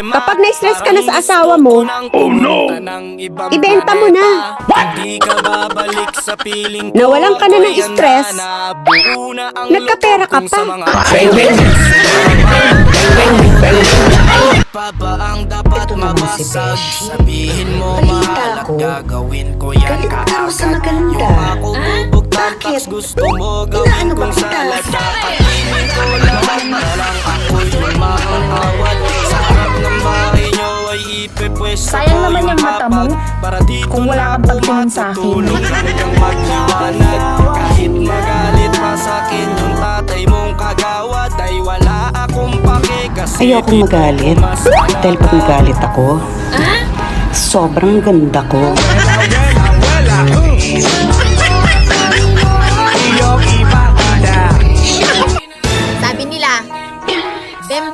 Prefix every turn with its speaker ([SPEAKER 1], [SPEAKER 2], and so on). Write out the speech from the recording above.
[SPEAKER 1] Kapag na-stress ka na sa asawa mo, ibenta mo na. Nawalan ka na ng stress, nagkapera ka pa.
[SPEAKER 2] Ang dapat mabasag, sabihin mo mahal at gagawin ko yan kaagad. Yung ako bubugtan, tax gusto mo gawin kong salad. Kapatinin ko lahat, parang ako yung makakawad. Sa harap ng bahay nyo ay ipepwesto ko
[SPEAKER 3] Sayang naman
[SPEAKER 2] yung
[SPEAKER 3] yung mata mo
[SPEAKER 2] para dito
[SPEAKER 3] kung wala kang pagtingin sa akin.
[SPEAKER 2] matutulog hanggang magliwanag. Kahit magalit pa sa'kin yung tatay mong kagawad, ay wala akong pake kasi
[SPEAKER 4] Ayokong magalit dahil pag magalit ako, sobrang ganda ko.